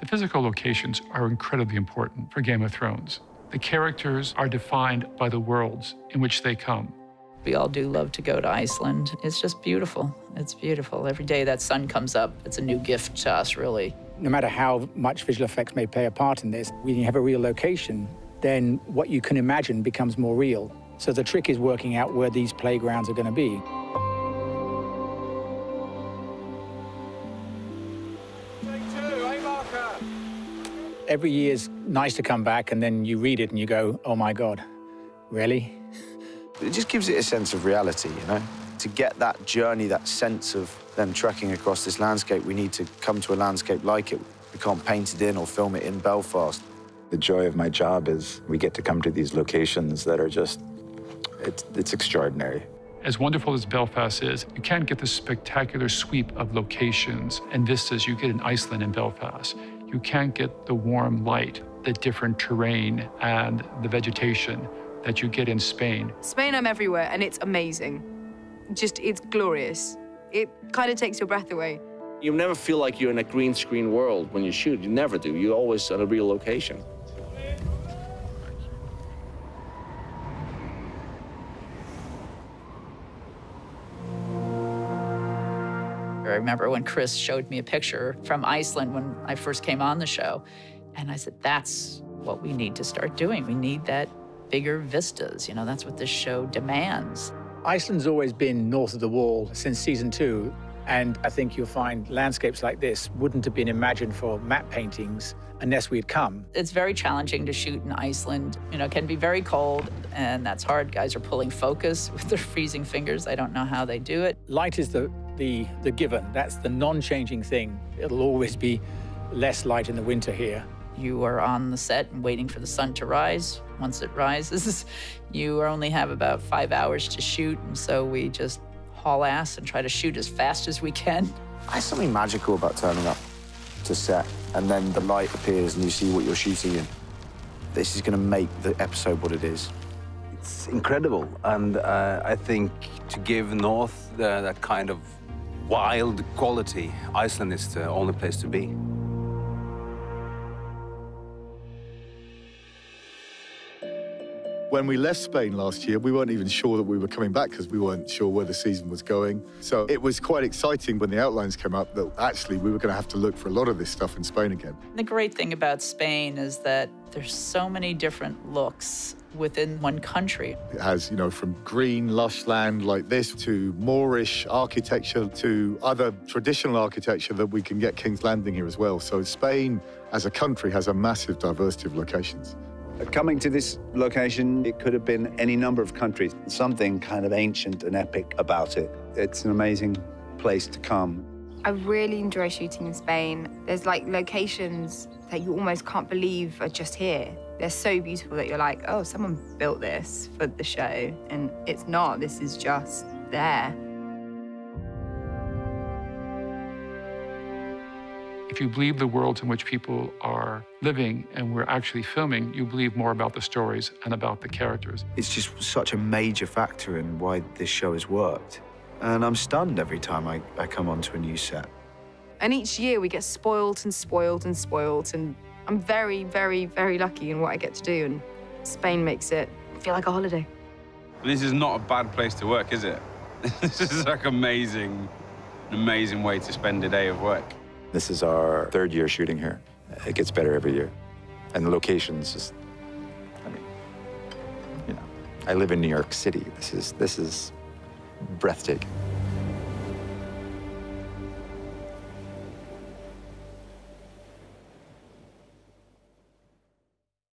The physical locations are incredibly important for Game of Thrones. The characters are defined by the worlds in which they come. We all do love to go to Iceland. It's just beautiful. It's beautiful. Every day that sun comes up, it's a new gift to us, really. No matter how much visual effects may play a part in this, when you have a real location, then what you can imagine becomes more real. So the trick is working out where these playgrounds are going to be. Every year is nice to come back, and then you read it and you go, oh my God, really? It just gives it a sense of reality, you know? To get that journey, that sense of them trekking across this landscape, we need to come to a landscape like it. We can't paint it in or film it in Belfast. The joy of my job is we get to come to these locations that are just, it's extraordinary. As wonderful as Belfast is, you can't get the spectacular sweep of locations and vistas you get in Iceland and Belfast. You can't get the warm light, the different terrain, and the vegetation that you get in Spain. Spain, I'm everywhere, and it's amazing. Just, it's glorious. It kind of takes your breath away. You never feel like you're in a green screen world when you shoot. You never do. You're always on a real location. I remember when Chris showed me a picture from Iceland when I first came on the show, and I said, that's what we need to start doing. We need that bigger vistas. You know, that's what this show demands. Iceland's always been north of the wall since season 2, and I think you'll find landscapes like this wouldn't have been imagined for map paintings unless we'd come. It's very challenging to shoot in Iceland. You know, it can be very cold, and that's hard. Guys are pulling focus with their freezing fingers. I don't know how they do it. Light is the given. That's the non-changing thing. It'll always be less light in the winter here. You are on the set and waiting for the sun to rise. Once it rises, you only have about 5 hours to shoot, and so we just haul ass and try to shoot as fast as we can. There's something magical about turning up to set, and then the light appears and you see what you're shooting in. This is going to make the episode what it is. It's incredible, and I think to give North that kind of wild quality, Iceland is the only place to be. When we left Spain last year, we weren't even sure that we were coming back because we weren't sure where the season was going. So it was quite exciting when the outlines came up that actually we were going to have to look for a lot of this stuff in Spain again. The great thing about Spain is that there's so many different looks within one country. It has, you know, from green, lush land like this to Moorish architecture to other traditional architecture that we can get King's Landing here as well. So Spain as a country has a massive diversity of locations. Coming to this location, it could have been any number of countries. Something kind of ancient and epic about it. It's an amazing place to come. I really enjoy shooting in Spain. There's like locations that you almost can't believe are just here. They're so beautiful that you're like, oh, someone built this for the show. And it's not, this is just there. If you believe the worlds in which people are living and we're actually filming, you believe more about the stories and about the characters. It's just such a major factor in why this show has worked. And I'm stunned every time I come onto a new set. And each year we get spoiled and spoiled and spoiled, and I'm very, very, very lucky in what I get to do, and Spain makes it feel like a holiday. This is not a bad place to work, is it? This is like an amazing way to spend a day of work. This is our 3rd year shooting here. It gets better every year. And the locations just, I mean, you know, I live in New York City. This is breathtaking.